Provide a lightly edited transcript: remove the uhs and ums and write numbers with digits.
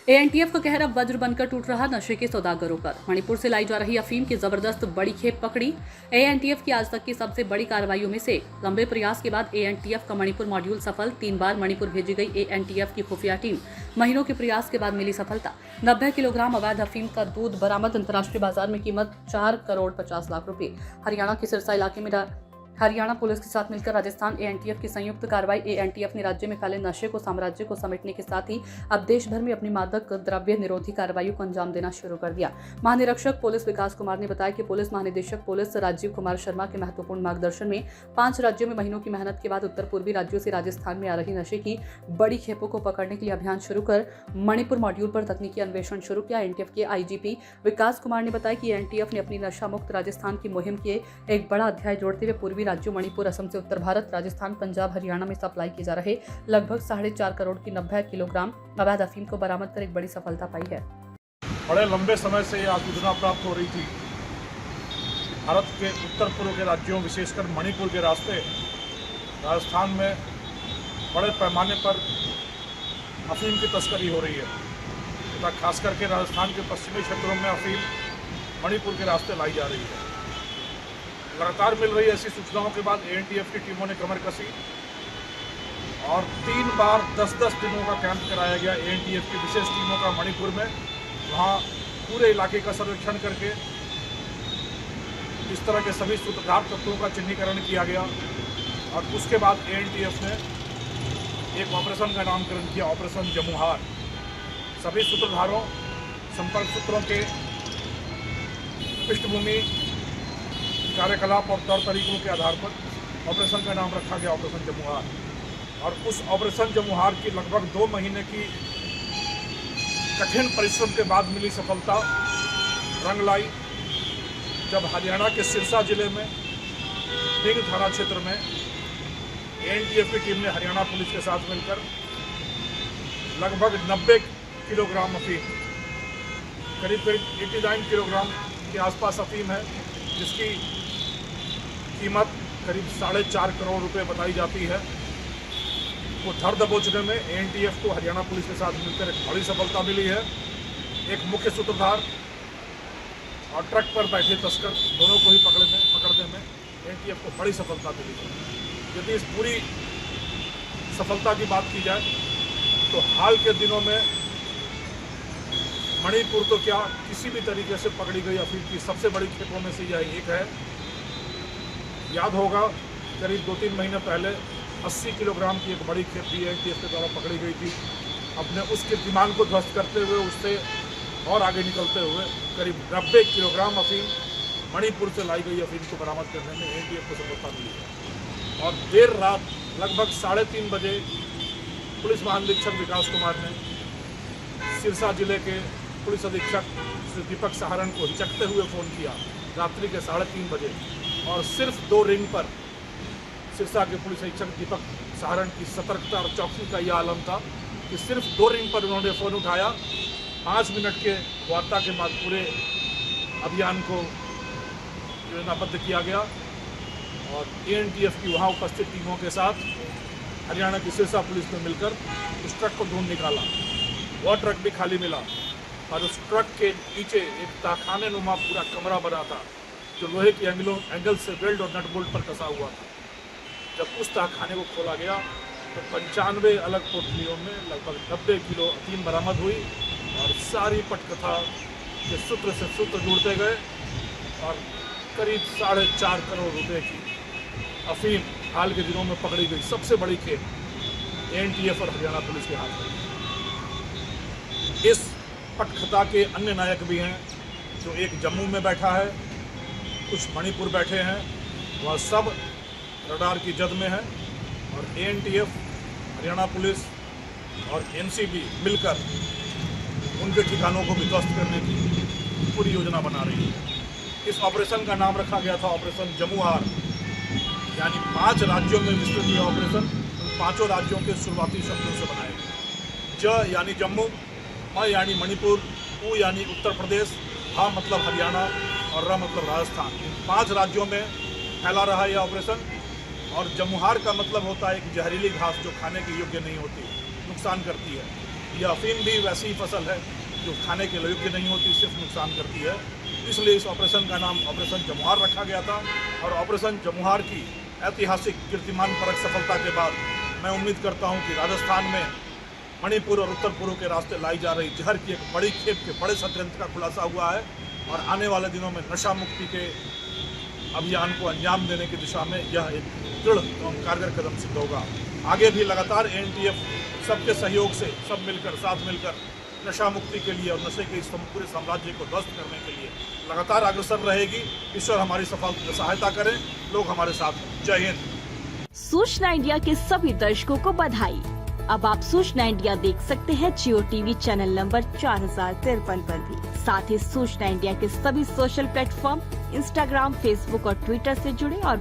ANTF का कहर अब वज्र बनकर टूट रहा नशे के सौदागरों पर। मणिपुर से लाई जा रही अफीम की जबरदस्त बड़ी खेप पकड़ी। एएनटीएफ की आज तक की सबसे बड़ी कार्रवाइयों में से लंबे प्रयास के बाद एएनटीएफ का मणिपुर मॉड्यूल सफल। 3 बार मणिपुर भेजी गई एएनटीएफ की खुफिया टीम महीनों के प्रयास के बाद मिली सफलता। 90 किलोग्राम अवैध अफीम का दूध बरामद। अंतर्राष्ट्रीय बाजार में कीमत 4 करोड़ 50 लाख रुपए। हरियाणा के सिरसा इलाके में हरियाणा पुलिस के साथ मिलकर राजस्थान एएनटीएफ की संयुक्त कार्रवाई। एएनटीएफ ने राज्य में फैले नशे को साम्राज्य को समेटने के साथ ही अब देश भर में अपनी मादक द्रव्य निरोधी कार्रवाइयों को अंजाम देना शुरू कर दिया। महानिरीक्षक पुलिस विकास कुमार ने बताया कि पुलिस महानिदेशक पुलिस राजीव कुमार शर्मा के महत्वपूर्ण मार्गदर्शन में 5 राज्यों में महीनों की मेहनत के बाद उत्तर पूर्वी राज्यों से राजस्थान में आ रही नशे की बड़ी खेपों को पकड़ने के लिए अभियान शुरू कर मणिपुर मॉड्यूल पर तकनीकी अन्वेषण शुरू किया। एएनटीएफ के आईजीपी विकास कुमार ने बताया कि एएनटीएफ ने अपनी नशा मुक्त राजस्थान की मुहिम के एक बड़ा अध्याय जोड़ते हुए पूर्वी राज्यों मणिपुर, असम से उत्तर भारत, राजस्थान, पंजाब, हरियाणा में सप्लाई किए जा रहे लगभग 4.5 करोड़ की 90 किलोग्राम अवैध अफीम को बरामद कर एक बड़ी सफलता पाई है। बड़े लंबे समय से यह सूचना प्राप्त हो रही थी। भारत के उत्तर पूर्व के राज्यों, विशेषकर मणिपुर के रास्ते राजस्थान में बड़े पैमाने पर अफीम की तस्करी हो रही है तथा खास करके राजस्थान के पश्चिमी क्षेत्रों में अफीम मणिपुर के रास्ते लाई जा रही है। लगातार मिल रही ऐसी सूचनाओं के बाद एएनटीएफ की टीमों ने कमर कसी और 3 बार 10-10 दिनों का कैंप कराया गया एएनटीएफ की विशेष टीमों का मणिपुर में। वहाँ पूरे इलाके का सर्वेक्षण करके इस तरह के सभी सूत्रधार तत्वों का चिन्हीकरण किया गया और उसके बाद एएनटीएफ ने एक ऑपरेशन का नामकरण किया, ऑपरेशन जमुहार। सभी सूत्रधारों, संपर्क सूत्रों के पृष्ठभूमि, कार्यकलाप और तौर तरीकों के आधार पर ऑपरेशन का नाम रखा गया ऑपरेशन जमुहार। और उस ऑपरेशन जमुहार की लगभग 2 महीने की कठिन परिश्रम के बाद मिली सफलता रंग लाई जब हरियाणा के सिरसा जिले में टिंग थाना क्षेत्र में एएनटीएफ की टीम ने हरियाणा पुलिस के साथ मिलकर लगभग 90 किलोग्राम अफीम, करीब 89 किलोग्राम के आसपास अफीम है, जिसकी कीमत करीब 4.5 करोड़ रुपए बताई जाती है। वो धर दबोचने में एएनटीएफ को हरियाणा पुलिस के साथ मिलकर एक बड़ी सफलता मिली है। एक मुख्य सूत्रधार और ट्रक पर बैठे तस्कर दोनों को ही पकड़ने में एएनटीएफ को बड़ी सफलता मिली है। यदि इस पूरी सफलता की बात की जाए तो हाल के दिनों में मणिपुर तो क्या, किसी भी तरीके से पकड़ी गई अफीम की सबसे बड़ी खेपों में से यह एक है। याद होगा करीब 2-3 महीने पहले 80 किलोग्राम की एक बड़ी खेप भी एएनटीएफ के द्वारा पकड़ी गई थी। अपने उस कीर्तिमान को ध्वस्त करते हुए, उससे और आगे निकलते हुए करीब 90 किलोग्राम अफीम मणिपुर से लाई गई अफीम को बरामद करने में एएनटीएफ को सफलता मिली है। और देर रात लगभग 3:30 बजे पुलिस महानिरीक्षक विकास कुमार ने सिरसा जिले के पुलिस अधीक्षक श्री दीपक सहारण को हिचकते हुए फ़ोन किया रात्रि के 3:30 बजे और सिर्फ 2 रिंग पर सिरसा के पुलिस अधीक्षक दीपक सहारण की सतर्कता और चौकसी का यह आलम था कि सिर्फ 2 रिंग पर उन्होंने फ़ोन उठाया। 5 मिनट के वार्ता के बाद पूरे अभियान को योजनाबद्ध किया गया और एएनटीएफ की वहाँ उपस्थित टीमों के साथ हरियाणा की सिरसा पुलिस ने मिलकर उस ट्रक को ढूंढ निकाला। वह ट्रक भी खाली मिला और उस ट्रक के नीचे एक ताखाने नुमा पूरा कमरा बना था जो लोहे की एंगल से वेल्ड और नट बोल्ट पर कसा हुआ था। जब उस ताखाने को खोला गया तो 95 अलग पोटलियों में लगभग 90 किलो अफीम बरामद हुई और सारी पटकथा के सूत्र से सूत्र जुड़ते गए और करीब 4.5 करोड़ रुपए की अफीम हाल के दिनों में पकड़ी गई सबसे बड़ी खेप एएनटीएफ और हरियाणा पुलिस के हाथ में। इस पटकथा के अन्य नायक भी हैं, जो एक जम्मू में बैठा है, कुछ मणिपुर बैठे हैं, वह सब रडार की जद में है और एएनटीएफ, हरियाणा पुलिस और एनसीबी मिलकर उनके ठिकानों को भी ध्वस्त करने की पूरी योजना बना रही है। इस ऑपरेशन का नाम रखा गया था ऑपरेशन जमुहार, यानी 5 राज्यों में विस्तृत यह ऑपरेशन उन 5 राज्यों के शुरुआती शब्दों से बनाया गया। ज यानी जम्मू, म यानी मणिपुर, उ यानी उत्तर प्रदेश, हा मतलब हरियाणा और र मतलब राजस्थान। इन 5 राज्यों में फैला रहा है यह ऑपरेशन। और जमुहार का मतलब होता है एक जहरीली घास जो खाने के योग्य नहीं होती, नुकसान करती है। यह अफीम भी वैसी ही फसल है जो खाने के योग्य नहीं होती, सिर्फ नुकसान करती है। इसलिए इस ऑपरेशन का नाम ऑपरेशन जमुहार रखा गया था। और ऑपरेशन जमुहार की ऐतिहासिक कीर्तिमान परक सफलता के बाद मैं उम्मीद करता हूं कि राजस्थान में मणिपुर और उत्तर पूर्व के रास्ते लाई जा रही जहर की एक बड़ी खेप के बड़े षड्यंत्र का खुलासा हुआ है और आने वाले दिनों में नशा मुक्ति के अभियान को अंजाम देने की दिशा में यह एक दृढ़ एवं कारगर कदम सिद्ध होगा। आगे भी लगातार एएनटीएफ सबके सहयोग से सब मिलकर साथ मिलकर नशा मुक्ति के लिए और नशे के इस पूरे साम्राज्य को ध्वस्त करने के लिए लगातार अग्रसर रहेगी। ईश्वर हमारी सहायता करें, लोग हमारे साथ हैं। जय हिंद। सूचना इंडिया के सभी दर्शकों को बधाई। अब आप सूचना इंडिया देख सकते हैं जियो टीवी चैनल नंबर 4053 पर भी। साथ ही सूचना इंडिया के सभी सोशल प्लेटफॉर्म इंस्टाग्राम, फेसबुक और ट्विटर से जुड़े और